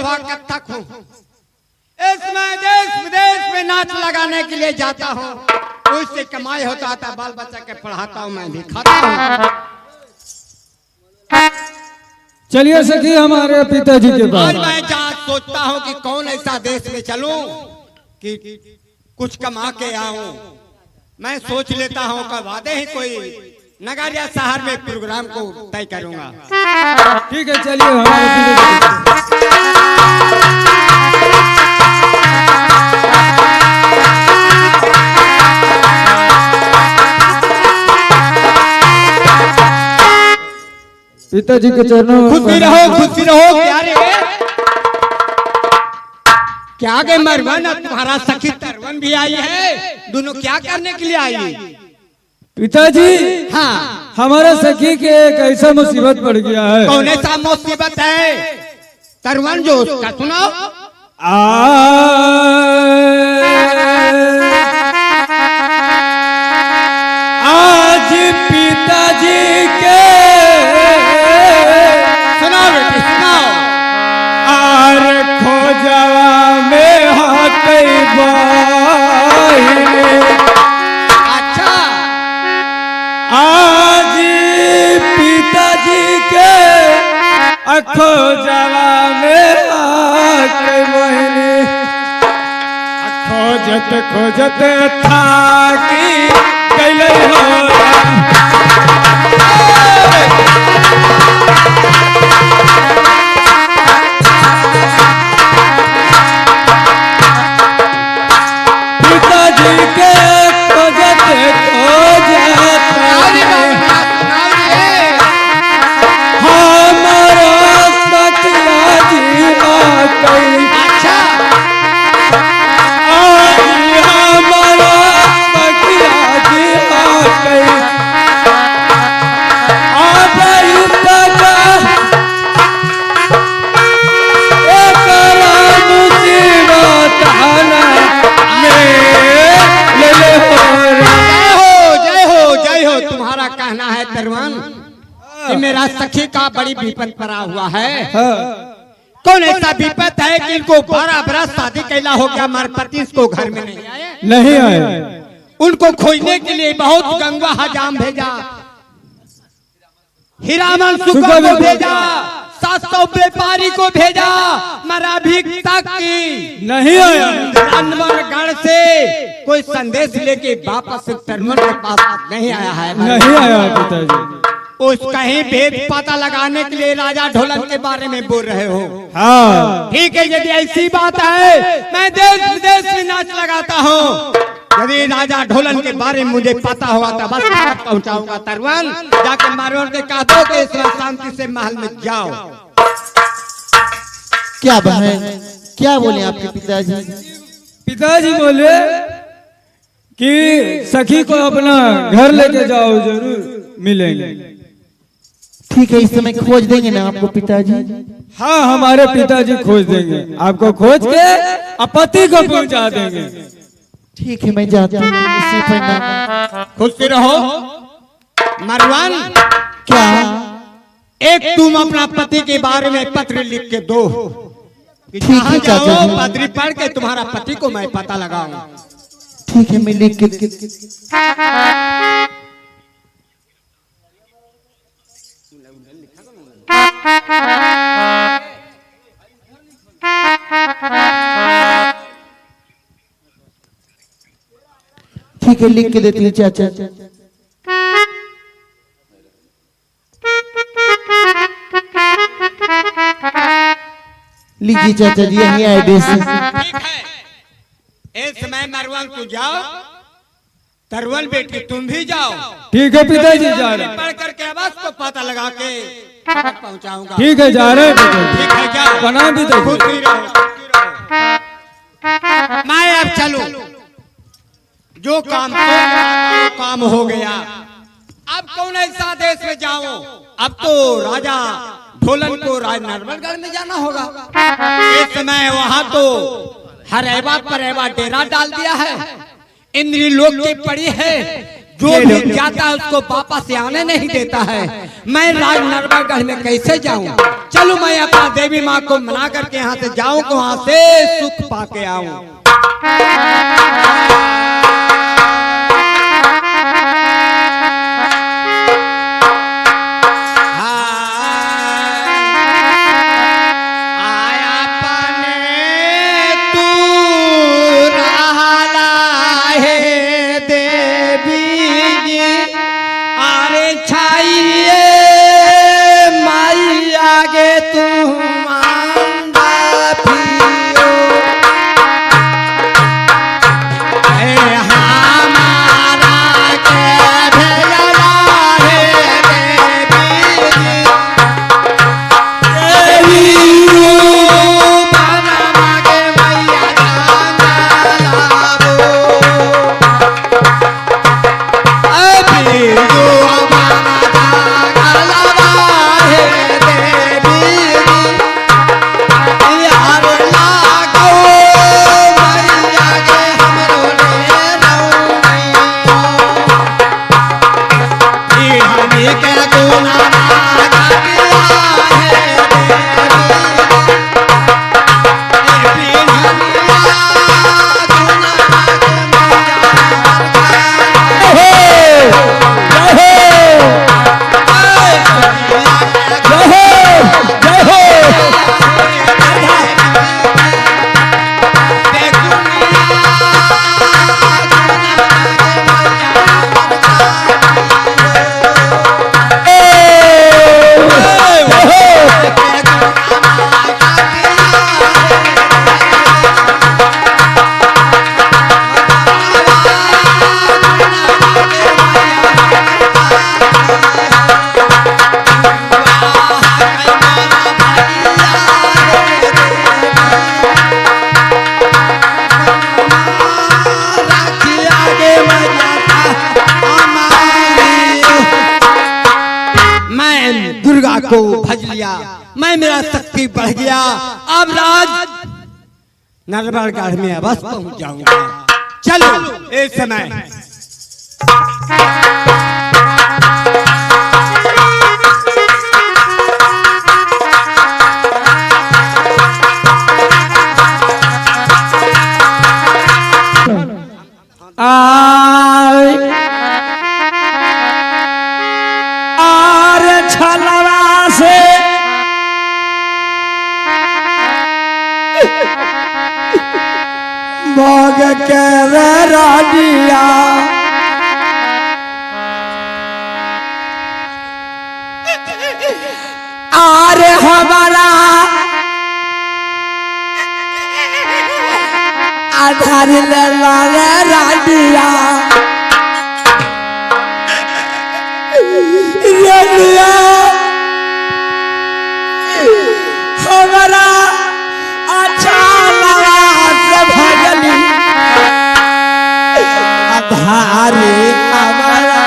बुढ़वा कत्थक हूँ। इसमें देश विदेश में नाच लगाने के लिए जाता हूँ, उससे कमाई होता था, बाल बच्चा के पढ़ाता हूँ, मैं भी खाता हूँ। चलिए सखी हमारे पिताजी के पास। आज मैं जहाँ सोचता हूँ कि कौन ऐसा देश में चलूं कि कुछ कमा के आऊं। मैं सोच लेता हूँ कि वादे ही कोई नगर या शहर में प्रोग्राम को तय करूंगा। ठीक है, चलिए हमारे पिताजी के चरणों में खुशी रहो, खुशी रहो। क्या रे क्या गए मरवन, तुम्हारा सखी तरवन भी आई है, दोनों क्या करने के लिए आई? पिताजी, हाँ, हमारे सखी के एक ऐसा मुसीबत पड़ गया है। कौन ऐसा मुसीबत है तरवन जो उसका सुनाओ। आज पिताजी के सुनाओ बेटी सुनाओ। आर खोजवा में हाथई बाहिनी। अच्छा, आज पिताजी के खोजवा में हाथई बाहिनी। खोजत खोजत था कि कैले हो पिताजी के खोजत खोजत हमारा सखिया जी आ गई। अच्छा, आज हमारा सखिया जी आ गई। अब इतना एक मुसीबत हना में ले हो जय हो जय हो। तुम्हारा कहना है तरवन कि मेरा सखी का बड़ी विपद पड़ा हुआ है। कौन ऐसा विपद है कि इनको 12 बरस शादी कैला हो गया, हमारे पति इसको घर में नहीं आए, नहीं आए। उनको खोजने के लिए बहुत गंगा हजाम भेजा, हीरामन सुखा को भेजा, 700 व्यापारी को भेजा, मरा भी तक नहीं आया। गढ़ से कोई संदेश लेके वापस तरवन के पास नहीं आया है। नहीं आया पिताजी। उस कहीं भेद पता लगाने के लिए राजा ढोलन के बारे में बोल रहे हो। हाँ, ठीक है, यदि ऐसी बात है मैं देश विदेश में नाच लगाता हूँ। यदि राजा ढोलन के बारे में मुझे पता हुआ तो बस पहुँचाऊंगा तरवन। जाके मारवाड़ के कह दो कि इस वक्त शांति से महल में जाओ। क्या बहन, क्या बोले आपके पिताजी? पिताजी बोले कि सखी को अपना घर लेके जाओ, जरूर मिलेंगे। ठीक है, इस समय खोज देंगे ना आपको पिताजी? हाँ, हमारे पिताजी खोज देंगे, आपको खोज के पति को पहुंचा देंगे। ठीक है, मैं जाता हूँ। इसी पर ना खुश रहो मरवान। क्या? एक तुम अपना पति के बारे में पत्र लिख के दो कि ठीक है जहाँ चाचा जाओ जी। पत्री पढ़ के तुम्हारा पति को मैं पता लगाऊं। ठीक है, मैं लिख के ठीक है, लिख के देती हूँ चाचा। लीजिए चाचा जी, यही एड्रेस है। ठीक है, इस समय मरवान तू जाओ, तरवन बेटी तुम भी जाओ। ठीक है पिताजी, जा रहे। पढ़ करके आवाज को पता लगा के पहुंचाऊंगा। ठीक है, जा रहे हैं पिताजी। ठीक है, जाओ। प्रणाम पिताजी। खुशी रहो, खुशी रहो। मैं अब चलूं, जो काम वो काम हो गया। अब कौन ऐसा देश में जाऊं? अब तो राजा ढोलन को नरवलगढ़ में जाना होगा। इस समय वहां तो हरेवा परेवा डेरा डाल दिया है, इंद्री लोक की पड़ी है, जो भी जाता है उसको वापस आने नहीं देता है। मैं राज नरवलगढ़ में कैसे जाऊं? चलो मैं अपना देवी माँ को मना करके यहाँ से जाऊं, को वहां से सुख पाके आऊं। को भज लिया, मैं मेरा शक्ति बढ़ गया, अब राज नरबरगढ़ में अवश्य पहुंच जाऊंगा। चलो इस समय छलवा से मोग के राजिया आरे हमारा आधार ले राजिया हमारा अच्छा लगा से भजली आधारे हमारा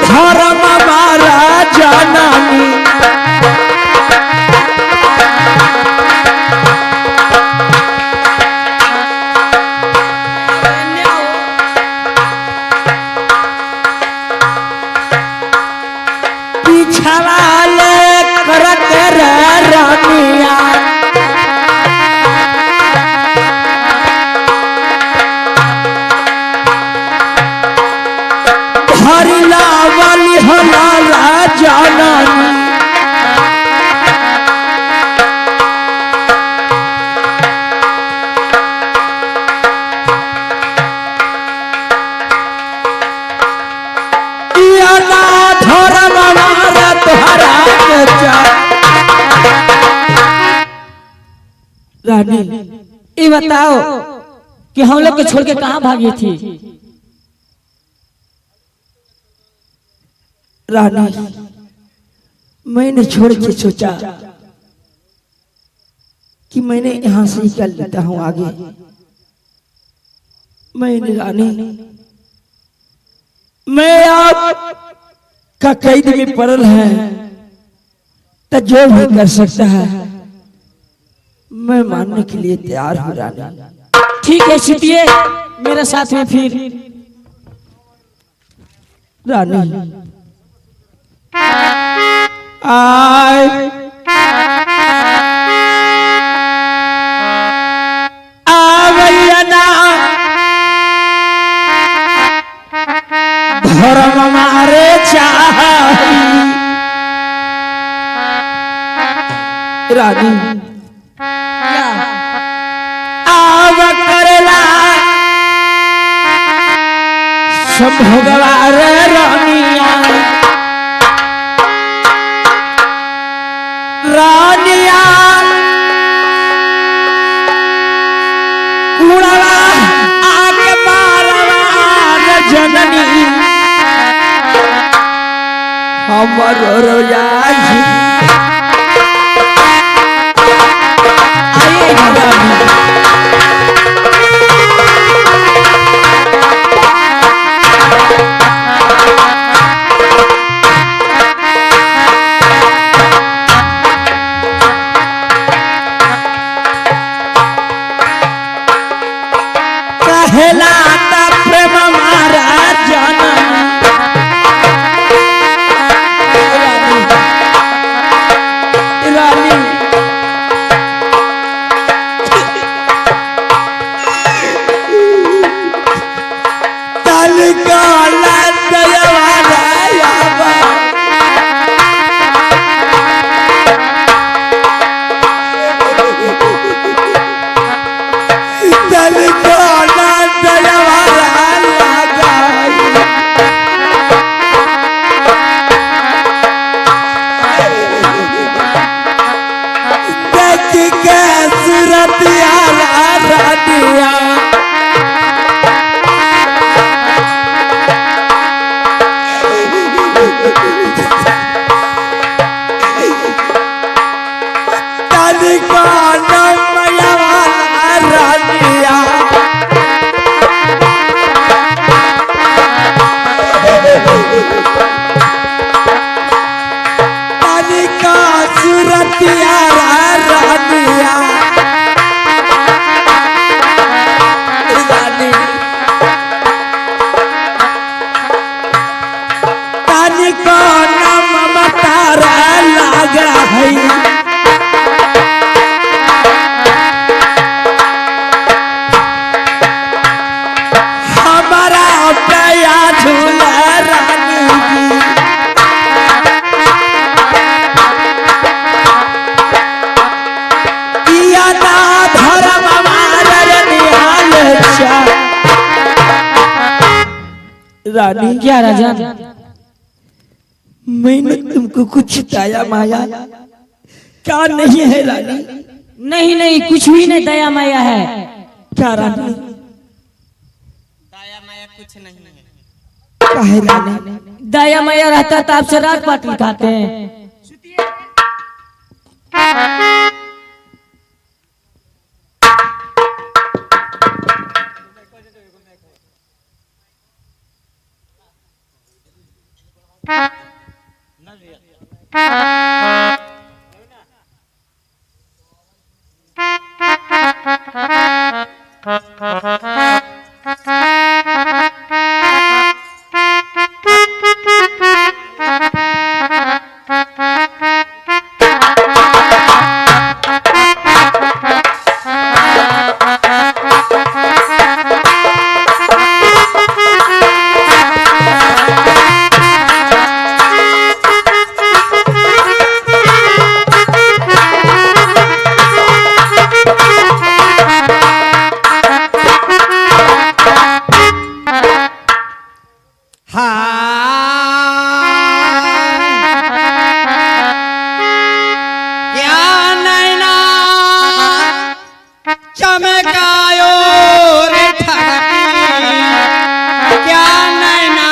धर्म मारा जननी रानी ये बताओ कि हम लोग को छोड़ के कहाँ भागी थी? रानी मैंने छोड़ के सोचा कि मैंने यहाँ से निकल लेता हूँ आगे। मैंने रानी मैं आप का कैद में पड़ल है तो जो भी कर सकता है मैं मानने के लिए तैयार हूँ रानी। ठीक है सुतिए मेरे साथ में फिर। रानी आय आवैया धर्म मारे चाही रानी आव करला सब भगवान रानिया रानिया कुड़वा आगे मारवा जननी हमरो रोयाजी आइए रानी कहला ता प्रेम मारा जनम रानी तल काला दयावाला यावा तल काला दयावाला लगाई देख के सूरत यारा रानिया तल काला दयावाला रानिया तल का सूरत यारा रानिया रानी तल का नाम तारा लगा है हमारा प्याया झूला रानी जी किया ना धर्म हमारा निहाल चा रानी क्या राजा? मैंने तुमको कुछ बताया माया क्या नहीं है रानी? नहीं नहीं कुछ भी नहीं दया माया है। क्या रानी? दया माया कुछ नहीं है। काहे रानी? दया माया रहता तो आपसे रात पाट लिखाते हैं। चमकायो रे ठगी क्या नैना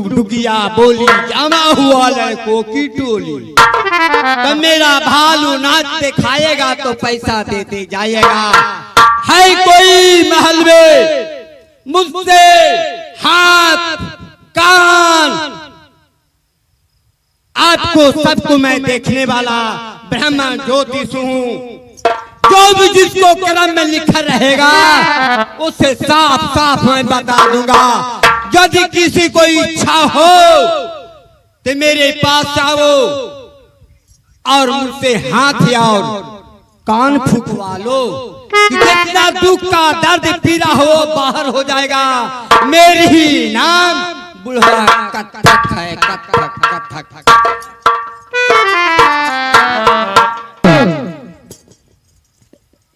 डुगिया बोली जमा हुआ लड़कों की टोली। तो मेरा भालू नाच दिखाएगा तो पैसा देते जाएगा। है कोई महल में मुझसे हाथ कान आपको सबको मैं देखने वाला ब्रह्मा ज्योतिष हूँ। जो भी जिसको कर्म में लिखा रहेगा उसे साफ साफ मैं बता दूंगा। यदि किसी को इच्छा हो तो मेरे पास आओ और मुझसे हाथ और कान फुकवा लो। जितना दुख का दर्द पीड़ा हो बाहर हो जाएगा। मेरी ही नाम बुढ़ा कथक है, कथक कथक।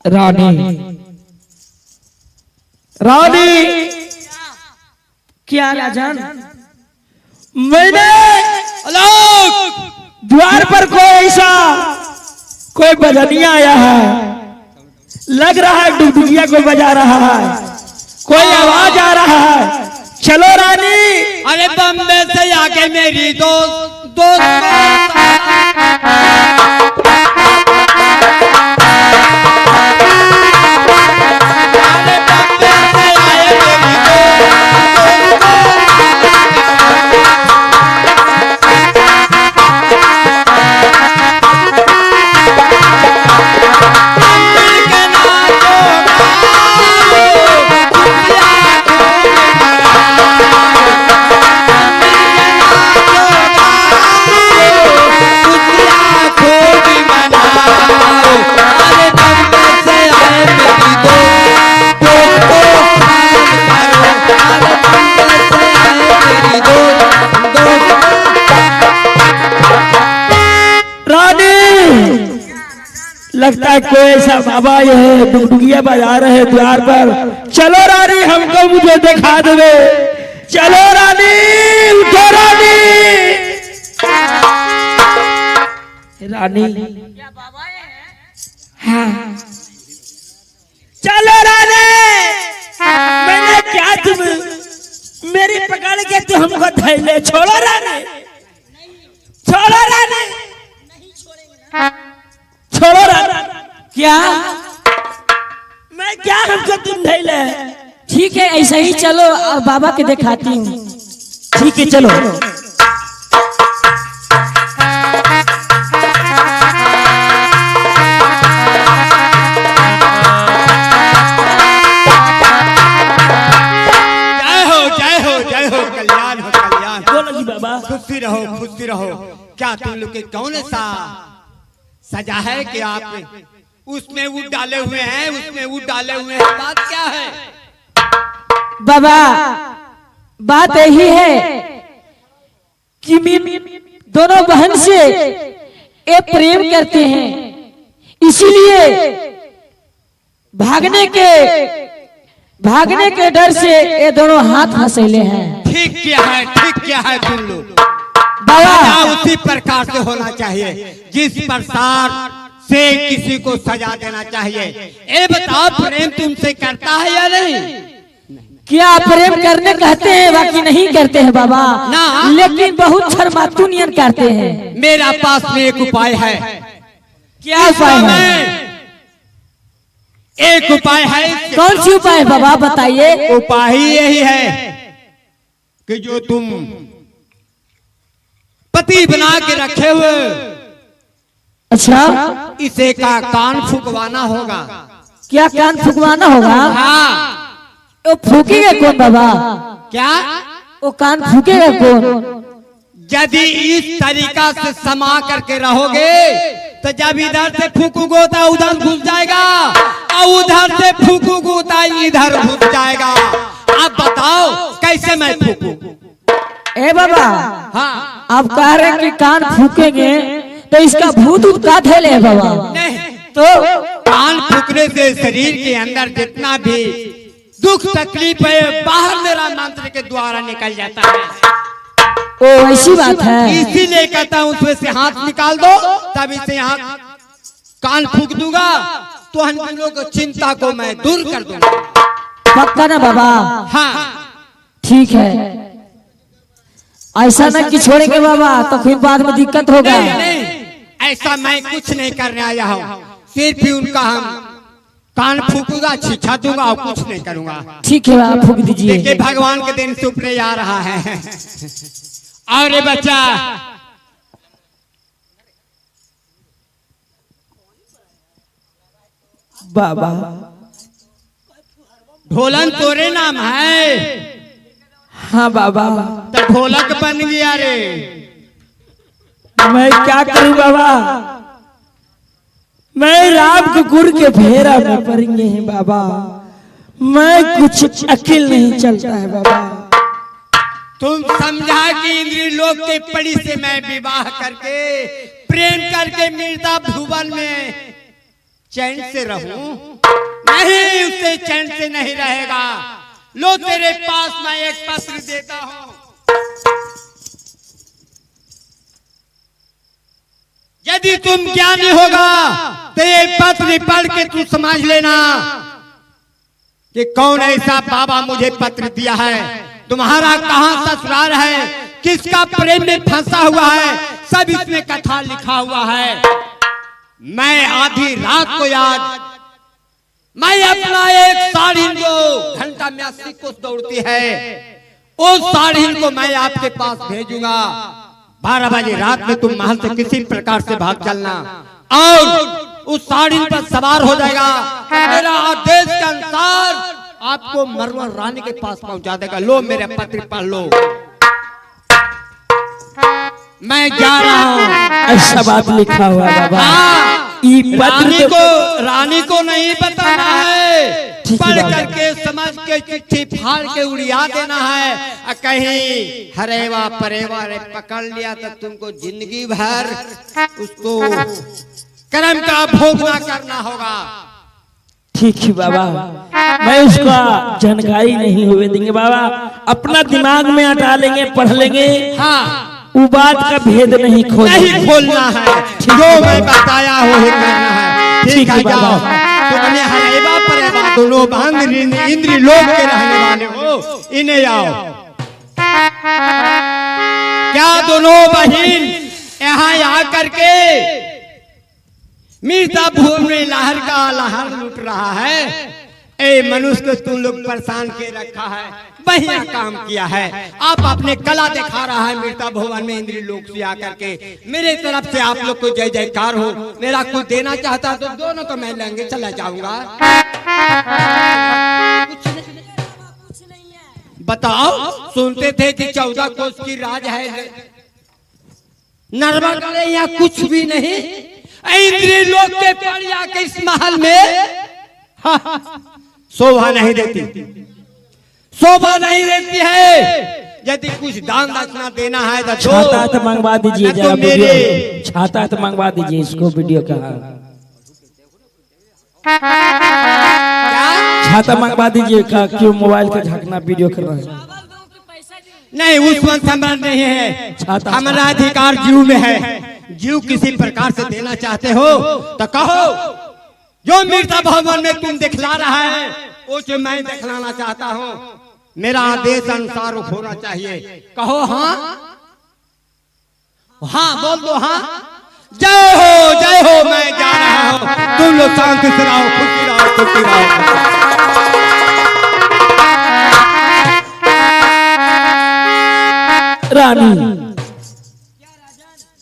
रानी रानी क्या राजन? मैंने द्वार पर कोई बजनिया आया है। लग रहा है डुगडुगिया कोई बजा रहा है। कोई आवाज आ रहा है। चलो रानी। अरे बम्बे से आके मेरी दोस्त लगता है कोई ऐसा बाबा ये है डुगडुगिया बजा रहे हैं द्वार पर। चलो रानी हमको मुझे दिखा दे। चलो रानी, उठो रानी। रानी हाँ चलो रानी। मैंने क्या तुम मेरी पकड़ के तू हमको धैले। छोड़ो रानी, छोड़ो रानी, छोड़ो रानी। क्या मैं क्या हमको तुम धैले। ठीक है ऐसा ही चलो बाबा के दिखाती हूँ। ठीक है चलो। खुशी रहो, खुशी रहो। क्या तुम लोग के कौन सा सजा है कि आप उसमें ऊँट डाले हुए हैं, उसमें ऊँट डाले हुए हैं, बात क्या है? बाबा बात यही है कि दोनों बहन से ये प्रेम करते हैं, इसीलिए भागने के डर से ये दोनों हाथ फंसेले हैं। ठीक क्या है, ठीक क्या है तुम लोग। बाबा उसी प्रकार से होना चाहिए जिस प्रकार से किसी को सजा देना चाहिए। ये बताओ प्रेम तुमसे करता है या नहीं? क्या प्रेम करने कहते हैं बाकी नहीं करते हैं बाबा ना, लेकिन बहुत शर्मातूनियन करते हैं। मेरा पास में एक उपाय है। क्या उपाय है? एक उपाय है। कौन सी उपाय बाबा बताइए। उपाय ही यही है कि जो तुम पति बना के रखे हुए, अच्छा इसे का कान फूकवाना होगा। क्या कान फूकवाना होगा? हाँ। वो फूकेगा कौन बाबा? क्या वो कान फूकेगा कौन? यदि इस तरीका से समा करके रहोगे तो जब इधर से फूकोगे तो उधर घुस जाएगा, और उधर से फूकोगे तो इधर घुस जाएगा। अब बताओ कैसे मैं फूकूं? ए बाबा हाँ, आप कह रहे हैं कि कान फूकेंगे तो इसका भूत उत्कात है ले बाबा। नहीं तो कान फूकने से शरीर के अंदर जितना भी दुख तकलीफ है बाहर मेरा मंत्र के द्वारा निकल जाता है। ओ ऐसी बात है। इसीलिए कहता हूँ उसमें से हाथ निकाल दो, तब इसे यहाँ कान फूक दूंगा तो हम लोगों को चिंता को मैं दूर कर दूंगा। पक्का ना बाबा? हाँ ठीक है। ऐसा ना कि छोड़ेंगे बाबा तो फिर बाद में दिक्कत होगा। नहीं, नहीं, ऐसा मैं कुछ नहीं करने आया हूँ। सिर्फ ही उनका हम कान फूकूंगा, छिछा दूंगा और कुछ नहीं करूंगा। ठीक है आप फूक दीजिए। देखिए भगवान के दिन सुपने आ रहा है। और ये बच्चा बाबा ढोलन तोरे नाम है? हाँ बाबा। तो ढोलक बन गया रे। मैं क्या करूं बाबा, मैं राम के गुर के फेरा में पड़ेंगे हैं बाबा। मैं कुछ अकेल नहीं चलता है बाबा। तुम समझा कि इंद्र लोक के पड़ी से मैं विवाह करके प्रेम करके मिर्जा भुवन में चैन से रहूं? नहीं, उससे चैन से नहीं रहेगा। लो तेरे पास मैं एक पत्र देता हूं। यदि तुम ज्ञानी होगा तो ये पत्र पढ़ के तू समझ लेना कि कौन ऐसा बाबा मुझे पत्र दिया है, तुम्हारा कहां ससुराल है, किसका प्रेम में फंसा हुआ है, सब इसमें कथा लिखा हुआ है। मैं आधी रात को याद मैं अपना एक साड़ीन जो घंटा में 80 कोस दौड़ती है, उस साड़ीन को मैं आपके पास भेजूंगा। 12 बजे रात में तुम महल से किसी प्रकार से भाग चलना और उस साड़ीन पर सवार हो जाएगा। मेरा आदेश के अनुसार आपको मरवर रानी के पास पहुंचा देगा। लो मेरे पत्र पढ़ लो। मैं जा रहा हूँ। ऐसा बात लिखा हुआ है बाबा। ये पत्र रानी को नहीं बताना है, पढ़ करके समझ के चिट्ठी फाड़ के उड़िया देना है। कहीं हरेवा परेवा रे पकड़ लिया तो तुमको जिंदगी भर उसको कर्म का भोगना करना होगा। ठीक है बाबा, मैं उसका जानकारी नहीं हुए देंगे बाबा, अपना दिमाग में हटा लेंगे, पढ़ लेंगे। हाँ, वो बात का भेद नहीं खोलना है, जो मैं बताया हो ही करना है। ठीक है, जाओ। तुमने हरेबा परेबा दोनों भांग इंद्री लोक के रहने वाले हो, इन्हें आओ। क्या दोनों बहन यहाँ आ करके मीठा भूमि में लहर का लहर लूट रहा है? ए मनुष्य को तुम लोग परेशान के रखा है, बढ़िया काम किया है। आप अपने कला दिखा रहा है मीठा भवन में इंद्री लोक से आकर के। मेरे तरफ से आप लोग को जय जयकार हो। मेरा कुछ देना चाहता तो दोनों तो मैं लेंगे, चला जाऊंगा। बताओ, सुनते थे कि 14 कोस की राज है, नरवा गले या कुछ भी नहीं। इंद्री लोक के पड़िया के इस महल में शोभा नहीं देती, शोभा नहीं देती है। यदि कुछ दान दक्षिणा देना है तो छाता तो मंगवा दीजिए, जरा वीडियो छाता तो मंगवा दीजिए इसको, वीडियो का छाता मंगवा दीजिए। का क्यों मोबाइल का झकना वीडियो कर रहा है? नहीं, उसमें संबंध नहीं है। हमारा अधिकार जीव में है। जीव किसी प्रकार से देना चाहते हो तो कहो। जो मीठा भवन में तुम दिखला रहा है वो जो मैं दिखलाना चाहता हूँ, मेरा आदेश अनुसार होना चाहिए। कहो हाँ, हाँ बोल दो हाँ। जय हो, जय हो, मैं जा रहा हूँ। तुम लोग शांति से रहो, खुशी रहो, खुशी रहो। रानी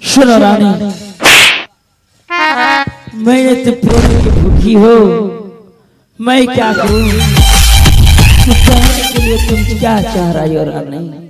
सुनो रानी, मैंने तो प्रेम की भूखी हो, मैं क्या करूं? के लिए तुम क्या चाह रही हो रानी?